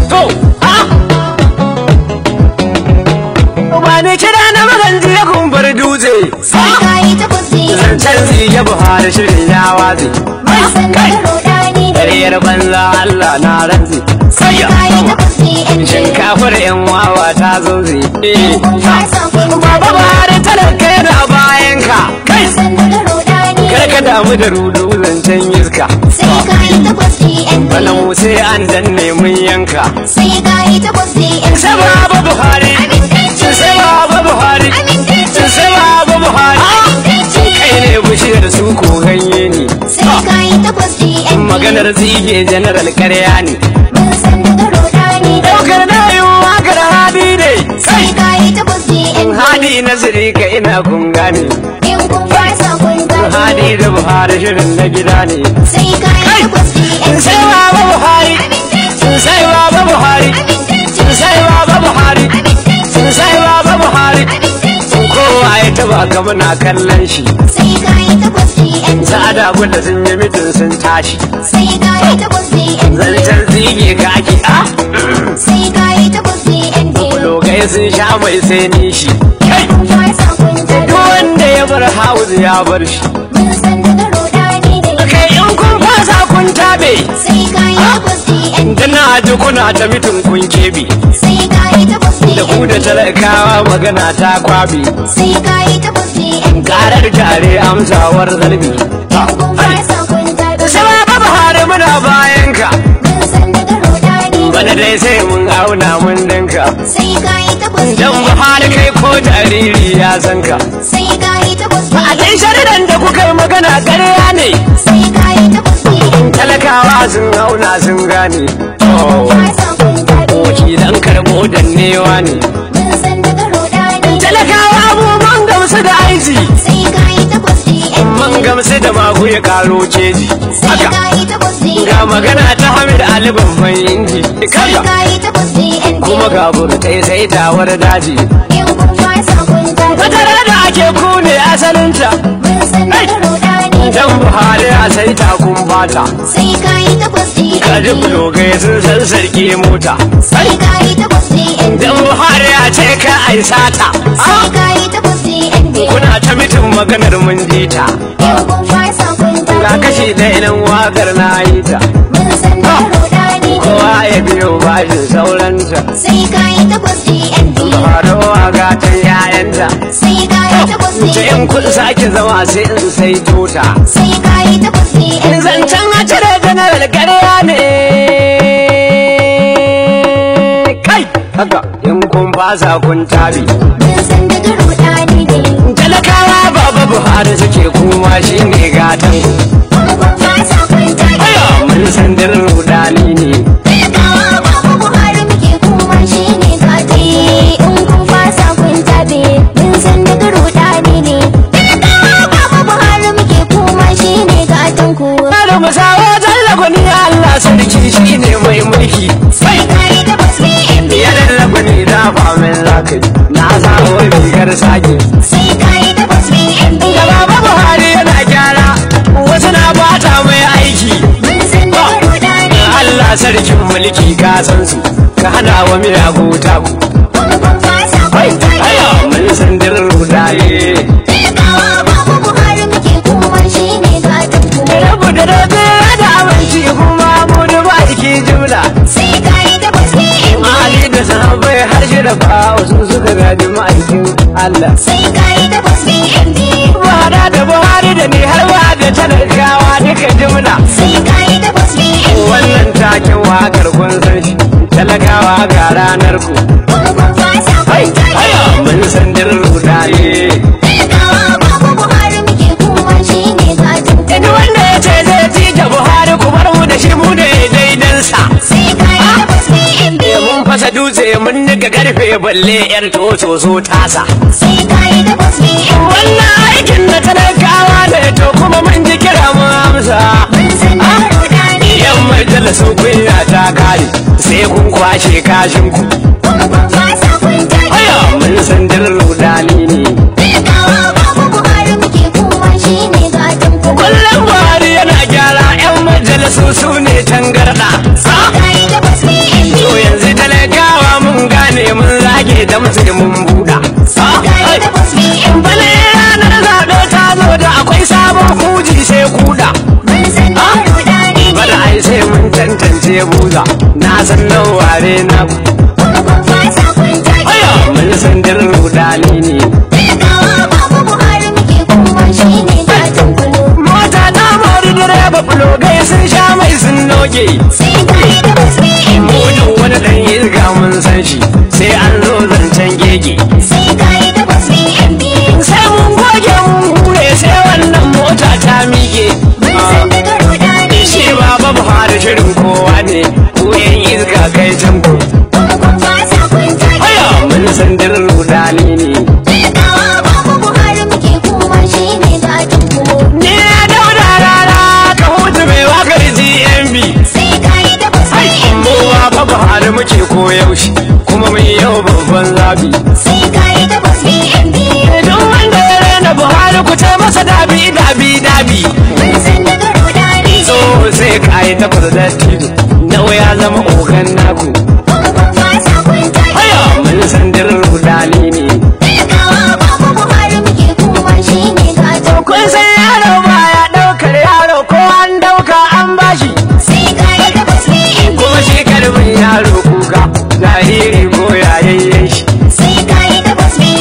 to ba ne kira na maganji ya kumbar dutse sai ka yi takwas zancen zige Buhari shirin ya watse san da rodani ne ƙaryar banza Allah na rantse sai ka yi takwas shinkafar yan wawa ta zoze kun fasa kun Baba Buhari talaka yana bayan ka kai san da rodani kar ka damu da rudu zancen iska sai ka yi takwas bana mu sai an danne mun yanka sai ka yi takwas sai Baba Buhari sai Baba Buhari sai Baba Buhari kai ne bishiyar su ko ganye ne sai ka yi takwas maganar zige general karya ne mun san da rodani ne daukar na yi wakar hadi ne sai ka yi takwas hadi nazari ka ina kun gane in kun fasa kun gane hadi da Buhari shirin na gida ne sai ka yi takwas sai Baba Buhari sai Baba Buhari sai Baba Buhari sai Baba Buhari kowa ya taba ka muna kallon shi sai ka yi takwas sa'ada gwada sun yi mitin sun tashi sai ka yi takwas zancen zige ka ake sai ka yi takwas logai sun sha mai sai nishi kun fasa kun gane duk wanda ya bar house ya bar shi mun san da rodani ne kai in kun fasa kun tabe sai ka yi takwas dana ji kuna ta mitin kun kebe sai ka yi takwas da ku da talakawa magana ta kwabe sai ka yi takwas karar tare amsawar zarbi kun fasa kun gane sai Baba Buhari muna bayan ka mun san da rodani bana dai sai mun auna mun dinka sai ka yi takwas dan Buhari kai ko jariri ya san ka sai ka yi takwas a dai sharidan da kuka yi magana ƙarya ne sai ka yi takwas talakawa sun auna sun gane fasa kun gane wakilan karɓo dannewa ne mun san da rodani talakawa mu man gamsu da aiki sai ka yi takwas man gamsu da magu ya karo keji sai haka ka yi takwas ga magana ta Hamid Ali babban inji sai kaga ka yi takwas kuma ga burtai sai tawar daji in kun fasa kun gane fatara da ake kune asalinta mun san da rodani dan Buhari a sai takun bata sai ka yi takwas kaji blogai sun san sarki mota sai ka yi takwas dan Buhari a ce ka ai sata sai ka yi takwas kuna ta mitin maganar mun jita in kun fasa kun ga gane kashi ɗaya nan wakar na yi ta mun san da rodani kowa ya biyo bashin sauranta sai ka yi takwas faruwa gatan yayanta sai ka yi takwas ta in kun sake zama sai in sai tota sai ka yi takwas zancen a cire general ƙarya ne kai haka in kun fasa kun tabi mun san da rodani ne talakawa Baba Buhari suke kuma shi ne gatan in kun fasa kun gane aya mun san dir rudani ne talakawa baba Buhari muke kuma shi ne gati in kun fasa kun tabe mun san da rodani ne talakawa baba Buhari muke kuma shi ne gatan ku da musawa tallafani Allah sarki shi ne mai mulki sai ka yi takwas ya lallafani da famin zakai na samu rigar sake sai ka yi takwas da Baba Buhari yana gyara wasu na bata mai aiki mun san da rodani Allah sarkin mulki ka san su ka hana wa miyagu taku in kun fasa kun gane aya mun san dir rudani talakawa baba Buhari muke kuma shi ne gatan ku rabu da rabe da aminci kuma mu da baki jumla sai ka yi takwas Ali da sahabbai har shirafa wasu suka gaji ma'aikin Allah sai ka yi takwas Buhari da Buhari da ni har wa da talakawa duka jumla sai ka yi takwas wannan taken wakar kun san shi talakawa ga ranar ku kun fasa kun gane aya mun san dir rudani talakawa baba Buhari muke kuma shi ne gatan ku duk wanda ya ce zai ci da Buhari ku bar mu da shi mu ne daidansa sai ka yi takwas mun fasa dutse mun nika karfe balle yar toto so tasa sai ka yi takwas wannan aikin na talakawa ne to kuma mun ji kira mu amsa mun san da rodani yan majalisun kunya ta kare sai kun kwashe kashin ku kun fasa kun gane aya mun san dir rudani ne talakawa baba Buhari muke kuma shi ne gatan ku kullum Buhari yana gyara yan majalisun su ne tangarda sai ka yi takwas to yanzu sai buza na san nan ware na ku kun fasa kun take aya mun san dir rudani ne talakawa babu Buhari muke kuma shine gatan kulu mota na mari direba bulo gai sun sha mai sun noke sai kai da basmi mudin wani dan izga mun san shi sai an zo zancen gege sai kai da basmi sai mun goge mun hure sai wannan mota ta mike mun san daga rudani shi baba Buhari shirin kowa ne ku yan izga kai can ku kun fasa kun take aya mun san dir rudani ne talakawa babu Buhari muke kuma shine gatan kulu ni na dauda rana ka hutu mai wakar GMB sai kai da basmi mu baba Buhari muke koyaushe kuma mai yau babban zabi sai kai da basmi don wanda ya rena Buhari ku ce masa dabi dabi dabi mun san daga rudani so sai ka yi takwas da tido nawa ya zama ogan naku kun fasa kun take aya mun san dir rudani ne talakawa babu Buhari muke kuma shine gatan kun san yaro baya daukar yaro ko an dauka an bashi sai kai da basmi kuma shi karbin yaro kuka jariri ko yayayyen shi sai kai da basmi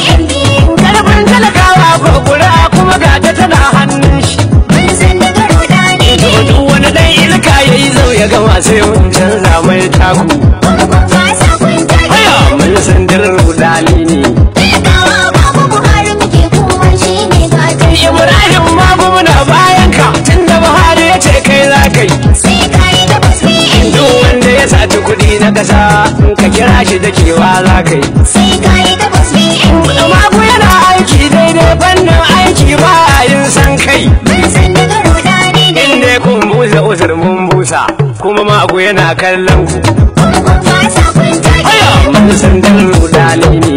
karbin talakawa ko kura kuma ga ta tana hannun shi mun san daga rudani to duk wani dan ilka yayi zau ya gama sai mun canza mai taku kun fasa kun take aya mun san dir rudani ne talakawa babu Buhari muke kuma shine gatan Ibrahim ma muna bayan ka tunda Buhari ya ce kai za ka yi sai kai da basmi duk wanda ya saci kuɗi na ƙasa in ka kira shi da kewa za ka yi sai kai da basmi Magu yana aiki daidai fannin aiki ba yin san kai mun san daga rudani inda kun busa usur mun busa kuma magu yana kallon ku kun fasa kun take aya mun san dan rudani ne